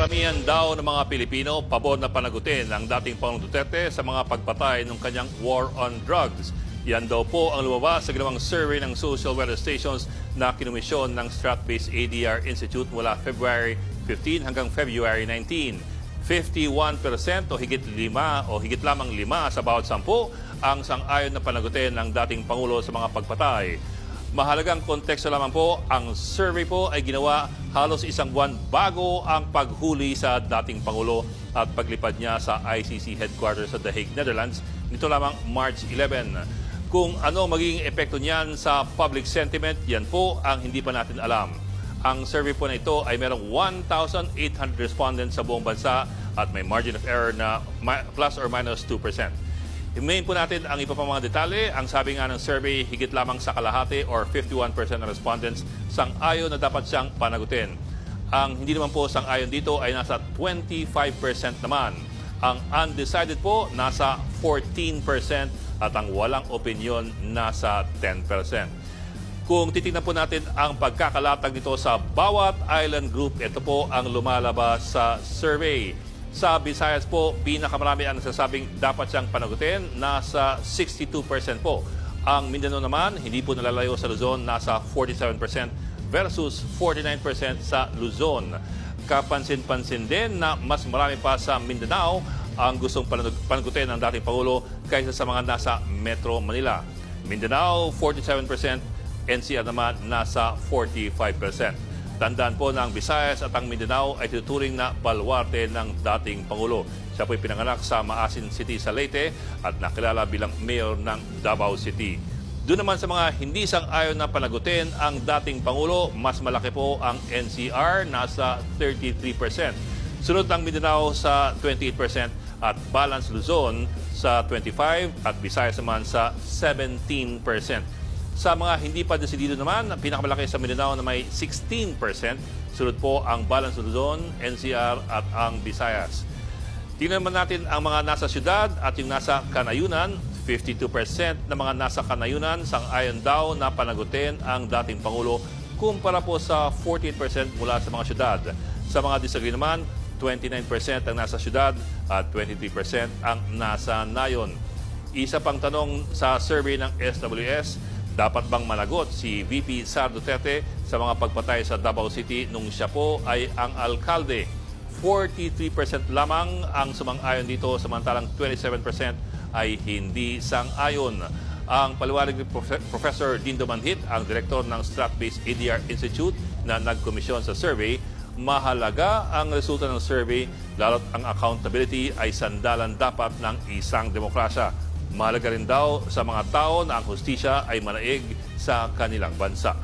karamihan daw ng mga Pilipino pabor na panagutin ang dating Pangulong Duterte sa mga pagpatay ng kanyang war on drugs. Yan daw po ang lumabas sa ginawang survey ng social weather stations na kinumisyon ng Strat-based ADR Institute mula February 15 hanggang February 19. 51% o higit lamang 5 sa bawat 10 ang sang-ayon na panagutin ng dating Pangulo sa mga pagpatay. Mahalagang konteksto lamang po, ang survey po ay ginawa halos isang buwan bago ang paghuli sa dating Pangulo at paglipad niya sa ICC headquarters sa The Hague, Netherlands, nito lamang March 11. Kung ano magiging epekto niyan sa public sentiment, yan po ang hindi pa natin alam. Ang survey po na ito ay merong 1,800 respondents sa buong bansa at may margin of error na plus or minus 2%. Himayin po natin ang iba pang mga detalye. Ang sabi nga ng survey, higit lamang sa kalahati or 51% ng respondents sang-ayon na dapat siyang panagutin. Ang hindi naman po sang-ayon dito ay nasa 25% naman. Ang undecided po nasa 14% at ang walang opinion nasa 10%. Kung titingnan po natin ang pagkakalatag nito sa bawat island group, ito po ang lumalabas sa survey. Sa Visayas po, pinakamarami ang nagsasabing dapat siyang panagutin, nasa 62% po. Ang Mindanao naman, hindi po nalalayo sa Luzon, nasa 47% versus 49% sa Luzon. Kapansin-pansin din na mas marami pa sa Mindanao ang gustong panagutin ng dating Pangulo kaysa sa mga nasa Metro Manila. Mindanao, 47%, NCR naman nasa 45%. Tandaan po na ang Visayas at ang Mindanao ay tuturing na baluarte ng dating Pangulo. Siya po'y pinanganak sa Maasin City sa Leyte at nakilala bilang mayor ng Davao City. Doon naman sa mga hindi sang-ayon na panagutin ang dating Pangulo, mas malaki po ang NCR, nasa 33%. Sunod ang Mindanao sa 28% at balance Luzon sa 25% at Visayas naman sa 17%. Sa mga hindi pa desidido naman, pinakamalaki sa Mindanao na may 16%. Sunod po ang balance Luzon, NCR at ang Visayas. Tingnan naman natin ang mga nasa syudad at yung nasa kanayunan. 52% ng mga nasa kanayunan sang-ayon daw na panagutin ang dating Pangulo kumpara po sa 48% mula sa mga syudad. Sa mga disagree naman, 29% ang nasa syudad at 23% ang nasa nayon. Isa pang tanong sa survey ng SWS, dapat bang managot si VP Sara Duterte sa mga pagpatay sa Davao City nung siya po ay ang alkalde? 43% lamang ang sumang-ayon dito, samantalang 27% ay hindi sang-ayon. Ang paliwanag ni Professor Dindo Manhit, ang direktor ng Strat-based ADR Institute na nagkomisyon sa survey, mahalaga ang resulta ng survey lalo't ang accountability ay sandalan dapat ng isang demokrasya. Mahalaga rin daw sa mga tao na ang hustisya ay manaig sa kanilang bansa.